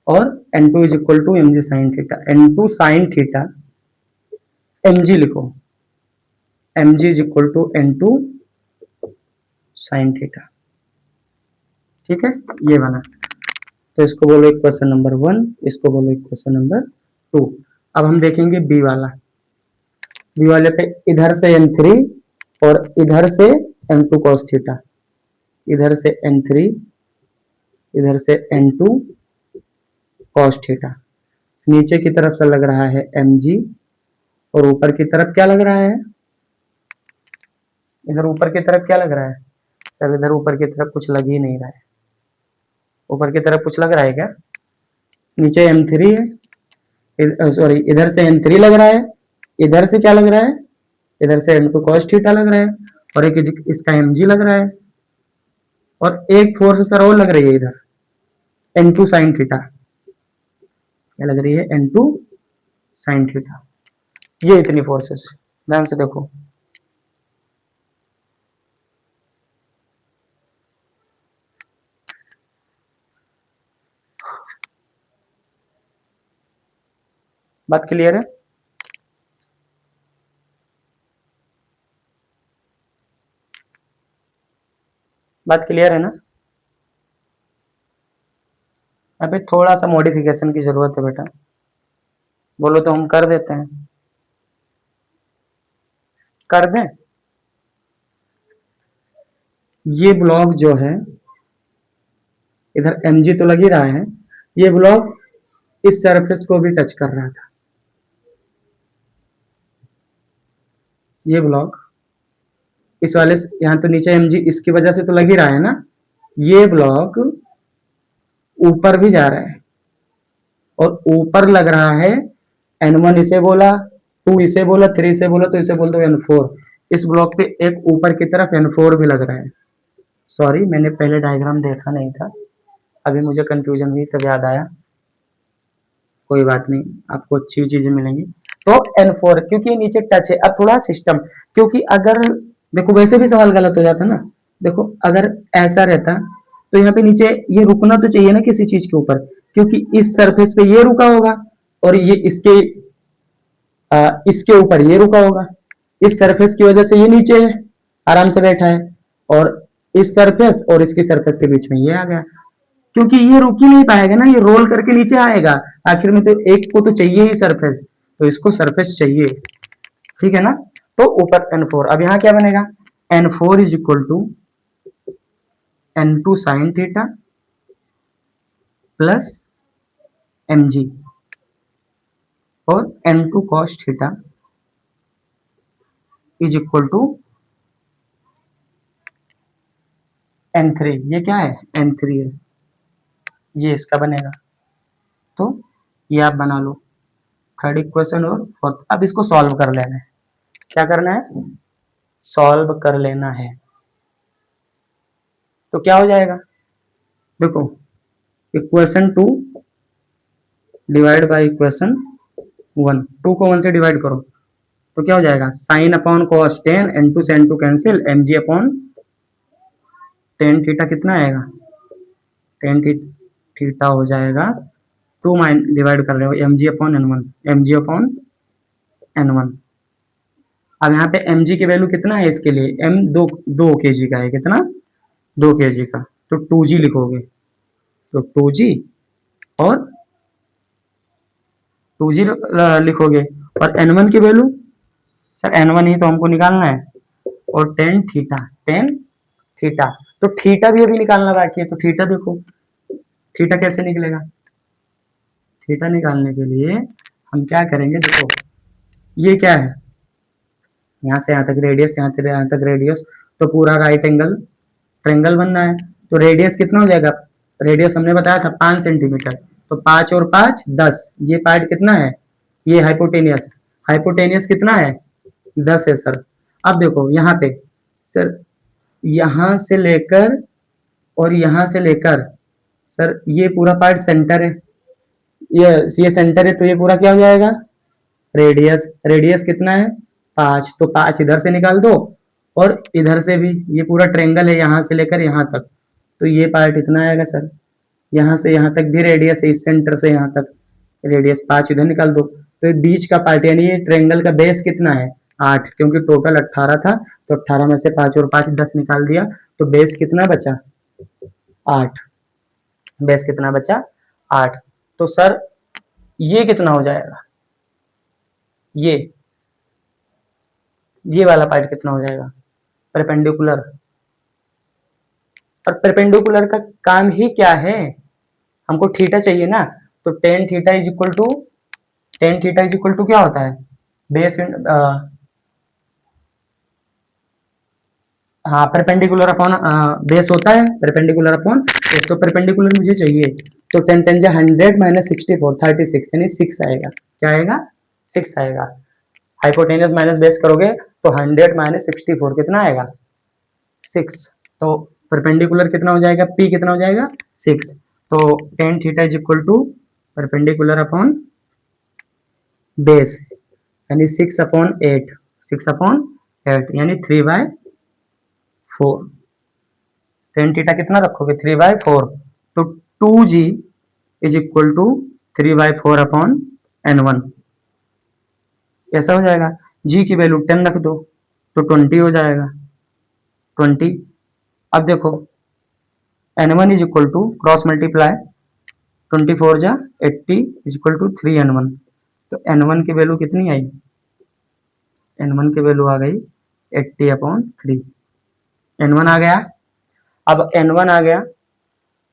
और n2 is equal to mg sin theta. n2 sin theta mg लिखो, mg is equal to n2 sin theta, ठीक है, ये बना। तो इसको बोलो इक्वेशन नंबर 1, इसको बोलो इक्वेशन नंबर 2। अब हम देखेंगे बी वाला। बी वाले पे इधर से n3 और इधर से n2 cos थीटा, इधर से n3, इधर से n2 cos थीटा, नीचे की तरफ से लग रहा है mg, और ऊपर की तरफ क्या लग रहा है, इधर ऊपर की तरफ क्या लग रहा है सर, इधर ऊपर की तरफ कुछ लग ही नहीं रहा है, ऊपर की तरफ कुछ लग रहा है क्या, नीचे m3 है, सॉरी इधर से n3 लग रहा है, इधर से क्या लग रहा है, इधर से n2 cos थीटा लग रहा है, और एक इसका mg लग रहा है, और एक फोर्स सर और लग रही है इधर n2 sin थीटा, क्या लग रही है n2 sin थीटा। ये इतनी फोर्सेस, ध्यान से देखो, बात क्लियर है। बात क्लियर है ना। अभी थोड़ा सा मॉडिफिकेशन की जरूरत है बेटा, बोलो तो हम कर देते हैं, कर दें। ये ब्लॉक जो है इधर mg तो लग ही रहा है, ये ब्लॉक इस सरफेस को भी टच कर रहा था, ये ब्लॉक इस वाले यहाँ तो नीचे mg इसकी वजह से तो लग ही रहा है ना, ये ब्लॉक ऊपर भी जा रहा है, और ऊपर लग रहा है n1 इसे बोला, 2 इसे बोला, 3 इसे बोला, तो इसे बोल दो n4। इस ब्लॉक पे एक ऊपर की तरफ n4 भी लग रहा है। सॉरी मैंने पहले डायग्राम देखा नहीं था, अभी मुझे कंफ्यूजन हुई तब याद आया, कोई बात नहीं, आपको अच्छी चीजें मिलेंगी। तो n4 क्योंकि नीचे टच है। अब थोड़ा सिस्टम, क्योंकि अगर देखो वैसे भी सवाल गलत हो जाता ना, देखो अगर ऐसा रहता तो यहाँ पे नीचे ये रुकना तो चाहिए ना किसी चीज के ऊपर, क्योंकि इस सरफेस पे ये रुका होगा और ये इसके ऊपर ये रुका होगा, इस सरफेस की वजह से ये नीचे है, आराम से बैठा है, और इस सरफेस और इसकी सरफेस के बीच में ये आ गया, क्योंकि ये रुक ही नहीं पाएगा ना, ये रोल करके नीचे आएगा, आखिर में तो एक को तो चाहिए ही सरफेस, तो इसको सरफेस चाहिए, ठीक है ना। तो ऊपर n4, अब यहाँ क्या बनेगा, n4 is equal to n2 sin theta plus mg और n2 cos theta is equal to n3। ये क्या है? n3 है, ये इसका बनेगा। तो ये आप बना लो थर्ड इक्वेशन और फोर्थ। अब इसको सॉल्व कर लेना है। क्या करना है? सॉल्व कर लेना है। तो क्या हो जाएगा? देखो, इक्वेशन 2 डिवाइड बाई इक्वेशन 1, 2 को 1 से डिवाइड करो तो क्या हो जाएगा? साइन अपॉन कॉस 10, n2 से n2 cancel, mg upon tan theta कितना आएगा? टेन थीटा हो जाएगा 2 माइन डिवाइड कर रहे हो mg upon n1, mg upon n1। अब यहाँ पे mg की वैल्यू कितना है इसके लिए? m 2 kg का है। कितना? 2 kg का। तो 2g लिखोगे, तो 2g और 2g लिखोगे। और n1 की वैल्यू, सर n1 ही तो हमको निकालना है, और टेन थीटा, टेन थीटा। तो थीटा भी अभी निकालना बाकी है। तो थीटा देखो, थीटा कैसे निकलेगा? थीटा निकालने के लिए हम क्या करेंगे? देखो, ये क्या है? यहाँ से यहाँ तक रेडियस, यहाँ से यहाँ तक रेडियस, तो पूरा राइट एंगल ट्रायंगल बनना है। तो रेडियस कितना हो जाएगा? रेडियस हमने बताया था 5 सेंटीमीटर। तो 5 और 5 10। ये पार्ट कितना है? ये हाइपोटेनियस, हाइपोटेनियस कितना है? 10 है सर। अब देखो यहाँ पे सर, यहाँ से लेकर और यहाँ से लेकर, सर ये पूरा पार्ट सेंटर है, ये सेंटर है, तो ये पूरा क्या हो जाएगा? रेडियस। रेडियस कितना है? 5। तो 5 इधर से निकाल दो, और इधर से भी, ये पूरा ट्रायंगल है यहाँ से लेकर यहाँ तक, तो ये पार्ट इतना आएगा सर। यहाँ से यहाँ तक भी रेडियस है, इस सेंटर से यहाँ तक रेडियस 5 इधर निकाल दो। तो ये बीच का पार्ट, यानी ये ट्रायंगल का बेस कितना है? 8, क्योंकि टोटल 18 था, तो 18 में से 5 और 5 10 निकाल दिया, तो बेस कितना बचा? 8। बेस कितना बचा? 8। तो सर ये कितना हो जाएगा? ये वाला पार्ट कितना हो जाएगा? परपेंडिकुलर। और परपेंडिकुलर का काम ही क्या है? हमको थीटा चाहिए ना। तो tan theta is equal to, tan theta is equal to क्या होता है? बेस हाँ, परपेंडिकुलर अपॉन बेस होता है, परपेंडिकुलर अपॉन बेस। तो परपेंडिकुलर मुझे चाहिए, तो 10 10 जा 100 माइनस 64, 36, यानी 6 आएगा। क्या आएगा? 6 आएगा। हाइपोटेनियस माइनस बेस करोगे तो 100 माइनस 64 कितना आएगा? 6। तो परपेंडिकुलर कितना हो जाएगा? P कितना हो जाएगा? 6। तो tan theta is equal to perpendicular upon base, यानी 6 अपॉन 8, 6 अपॉन 8, यानी 3/4। टेन थीटा कितना रखोगे? 3/4। तो 2g is equal to 3/4 upon n1, ऐसा हो जाएगा। g की वैल्यू 10 रख दो तो 20 हो जाएगा, 20। अब देखो, n1 is equal to cross multiply 24 जा 80 इज इक्वल टू 3n1। तो n1 की वैल्यू कितनी आई? n1 की वैल्यू आ गई 80 अपॉन 3। n1 आ गया। अब n1 आ गया,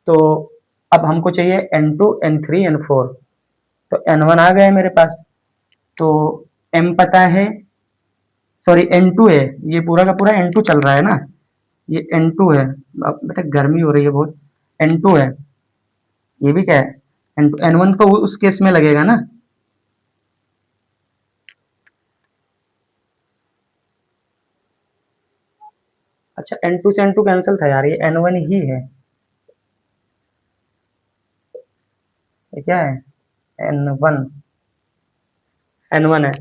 तो अब हमको चाहिए n2 n3 n4। तो n1 आ गया मेरे पास, तो m पता है, सॉरी n2 है, ये पूरा का पूरा n2 चल रहा है ना, ये n2 है। अब बेटा गर्मी हो रही है बहुत, n2 है। ये भी क्या है? n2, n1 तो उस केस में लगेगा ना। अच्छा, n2 से n2 कैंसिल था यार, ये n1 ही है। ये क्या है? n1, n1 है।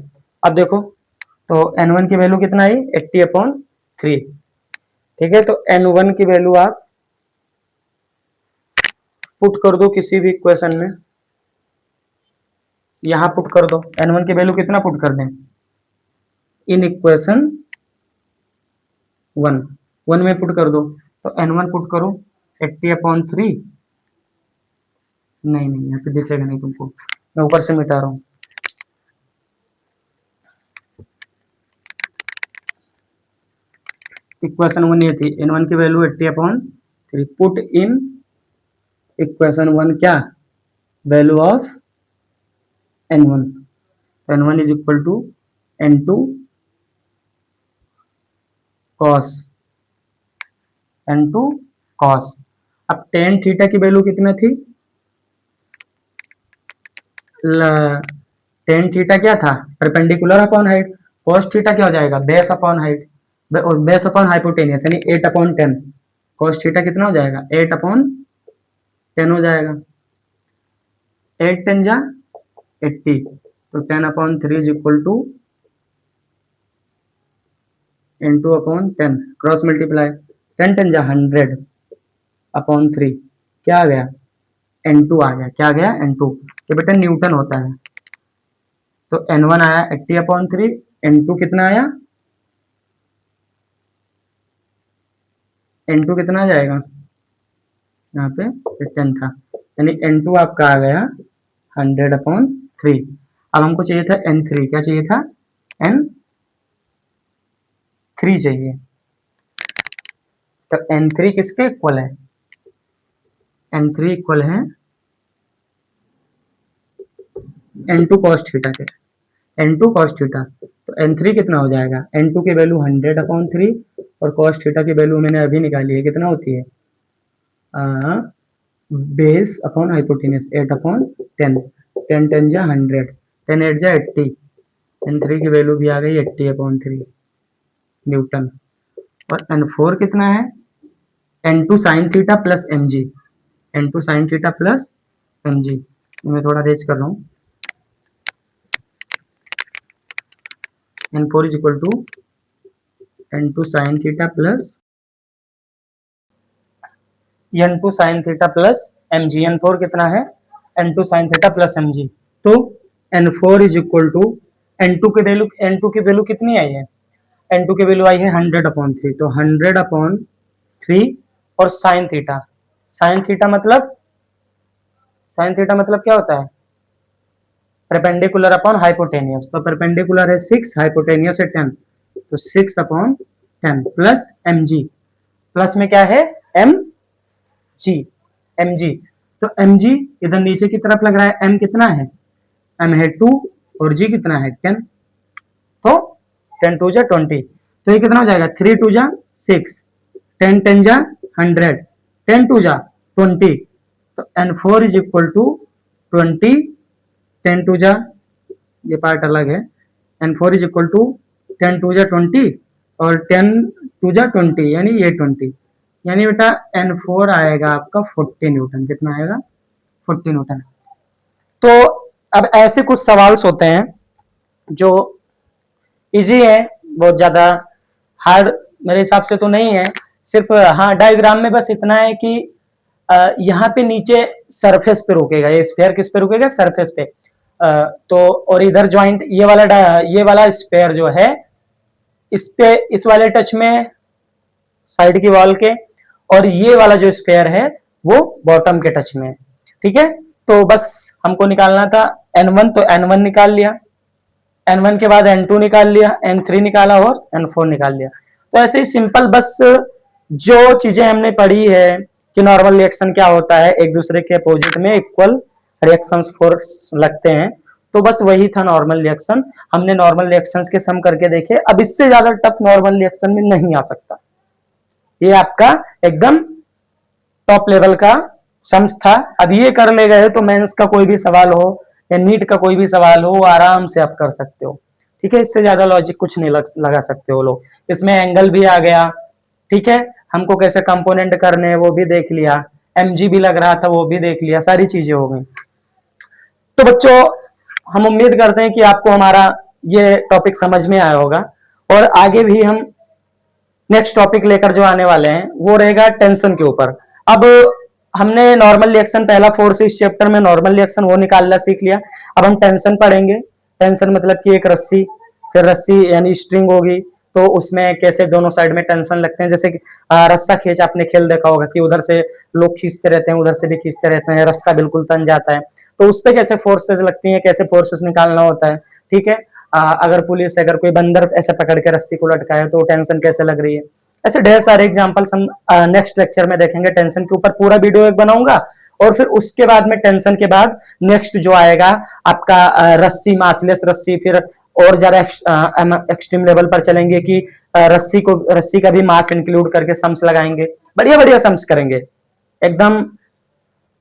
अब देखो, तो n1 की वैल्यू कितना आई? 80 अपॉन 3। ठीक है, तो n1 की वैल्यू आप पुट कर दो किसी भी इक्वेशन में, यहां पुट कर दो। n1 की वैल्यू कितना पुट कर दें? इन इक्वेशन 1 में पुट कर दो। तो n1 पुट करो 80 अपॉन 3। नहीं नहीं, यहाँ पे दिखेगा नहीं तुमको, मैं ऊपर से मिटा रहा हूँ। इक्वेशन 1 ये थी, n1 की value 80 upon 3। Put in equation 1 क्या? वैल्यू ऑफ N1, तो N1 is equal to N2 cos, N2 cos। अब टेन थीटा की वैल्यू कितना थी, टेन थीटा क्या था, perpendicular upon height. Cos theta क्या हो जाएगा, base upon height, base upon hypotenuse, यानी 8/10। कॉस थीटा कितना हो जाएगा, 8/10 हो जाएगा। 8 10 जा 80, तो 10/3 is equal to N2/10, cross multiply, 10 10 जा 100/3, क्या आ गया, N2 आ गया। क्या आ गया, N2। ये बेटा न्यूटन होता है। तो N1 आया 80/3, N2 कितना आया, N2 कितना आ जाएगा, यहाँ पे 10 था, यानी N2 आपका आ गया 100/3। अब हमको चाहिए था N3, क्या चाहिए था, N3 चाहिए। तो N3 किसके इक्वल है, N3 इक्वल है N2 cos थीटा के, N2 cos थीटा। तो N3 कितना हो जाएगा, N2 की वैल्यू 100/3 और cos थीटा की वैल्यू मैंने अभी निकाली है, कितना होती है, बेस अपॉन हाइपोटेनस 8/10, 10 10 जा 100, 10 8 जा 80, N3 की वैल्यू भी आ गई 80/3 न्यूटन। और N4 कितना है, N2 sin theta plus mg, N2 sin theta plus mg। मैं थोड़ा रेज कर रहा हूँ, N4 is equal to N2 sin theta plus N2 sin theta plus mg। N4 कितना है, N2 sin theta plus mg। तो N4 is equal to N2 की value कितनी आई है, N2 की वैल्यू आई है 100/3, तो 100/3 और साइन थीटा मतलब क्या होता है, परपेंडिकुलर अपॉन हाइपोटेनियस। तो परपेंडिकुलर है 6, हाइपोटेनियस है 10, तो 6/10 प्लस mg, प्लस में क्या है mg। तो mg इधर नीचे की तरफ लग रहा है, m कितना है, m है 2 और g कितना है 10, तो 10 2 जा 20, तो ये कितना हो जाएगा, 3 2 जा 6, 10 10 जा 100, 10 2 जा 20, तो N4 इज इक्वल टू 20, 10 2 जा, ये पार्ट अलग है, N4 इज इक्वल टू 10 2 जा 20 और 10 2 जा 20, यानी ये 20, यानी बेटा N4 आएगा आपका 40 न्यूटन। कितना आएगा, 40 न्यूटन। तो अब ऐसे कुछ सवाल होते हैं जो इजी है, बहुत ज्यादा हार्ड मेरे हिसाब से तो नहीं है, सिर्फ हाँ डायग्राम में बस इतना है कि यहाँ पे नीचे सरफेस पे रुकेगा, ये स्फीयर किस पे रुकेगा, सरफेस पे। तो और इधर ज्वाइंट ये वाला स्फीयर जो है इस पे, इस वाले टच में साइड की वॉल के, और ये वाला जो स्फीयर है वो बॉटम के टच में, ठीक है। तो बस हमको निकालना था N1, तो N1 निकाल लिया, N1 के बाद N2 निकाल लिया, N3 निकाला और N4 निकाल लिया। तो ऐसे ही सिंपल, बस जो चीजें हमने पढ़ी है कि नॉर्मल रिएक्शन क्या होता है, एक दूसरे के अपोजिट में इक्वल रिएक्शंस फोर्स लगते हैं, तो बस वही था नॉर्मल रिएक्शन। हमने नॉर्मल रिएक्शंस के सम करके देखे, अब इससे ज्यादा टफ नॉर्मल रिएक्शन में नहीं आ सकता। ये आपका एकदम टॉप लेवल का सम्स था। अब ये कर ले गए तो मेंस का कोई भी सवाल हो या नीट का कोई भी सवाल हो, आराम से आप कर सकते हो, ठीक है। इससे ज्यादा लॉजिक कुछ नहीं लगा सकते हो लोग। इसमें एंगल भी आ गया, ठीक है, हमको कैसे कंपोनेंट करने हैं वो भी देख लिया, mg भी लग रहा था वो भी देख लिया, सारी चीजें हो गई। तो बच्चों हम उम्मीद करते हैं कि आपको हमारा ये टॉपिक समझ में आया होगा, और आगे भी हम नेक्स्ट टॉपिक लेकर जो आने वाले हैं वो रहेगा टेंशन के ऊपर। अब हमने नॉर्मल रिएक्शन पहला फोर्स इस चैप्टर में नॉर्मल रिएक्शन वो निकालना सीख लिया। अब हम टेंशन पढ़ेंगे। टेंशन मतलब कि एक रस्सी, फिर रस्सी यानी स्ट्रिंग होगी, तो उसमें कैसे दोनों साइड में टेंशन लगते हैं। जैसे कि रस्सा खींच, आपने खेल देखा होगा कि उधर से लोग खींचते रहते हैं, उधर से भी खींचते रहते हैं, रस्सा बिल्कुल तन जाता है, तो उस पर कैसे फोर्सेस लगती हैं, कैसे फोर्सेस निकालना होता है, ठीक है। अगर पुलिस, अगर कोई बंदर ऐसे पकड़ के रस्सी को लटकाए तो टेंशन कैसे लग रही है। ऐसे ढेर सारे एग्जांपल्स हम नेक्स्ट लेक्चर में देखेंगे। टेंशन के ऊपर पूरा वीडियो एक बनाऊंगा, और फिर उसके बाद में टेंशन के बाद नेक्स्ट जो आएगा आपका रस्सी, मासलेस रस्सी, फिर और ज्यादा एक्सट्रीम लेवल पर चलेंगे कि रस्सी का भी मास इंक्लूड करके सम्स लगाएंगे, बढ़िया बढ़िया सम्स करेंगे, एकदम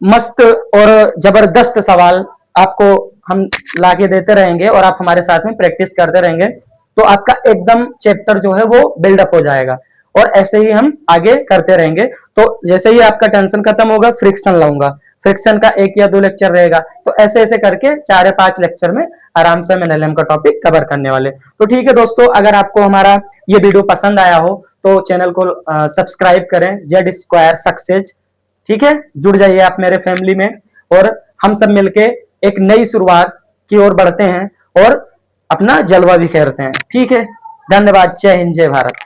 मस्त और जबरदस्त सवाल आपको हम लाके देते रहेंगे और आप हमारे साथ में प्रैक्टिस करते रहेंगे, तो आपका एकदम चैप्टर जो है वो बिल्डअप हो जाएगा। और ऐसे ही हम आगे करते रहेंगे। तो जैसे ही आपका टेंशन खत्म होगा, फ्रिक्शन लाऊंगा, फ्रिक्शन का 1 या 2 लेक्चर रहेगा, तो ऐसे ऐसे करके 4 या 5 लेक्चर में आराम से हम एनएलएम का टॉपिक कवर करने वाले। तो ठीक है दोस्तों, अगर आपको हमारा ये वीडियो पसंद आया हो तो चैनल को सब्सक्राइब करें, जेड स्क्वायर सक्सेस, ठीक है, जुड़ जाइए आप मेरे फैमिली में, और हम सब मिलके एक नई शुरुआत की ओर बढ़ते हैं और अपना जलवा बिखेरते हैं। ठीक है, धन्यवाद, जय हिंद, जय भारत।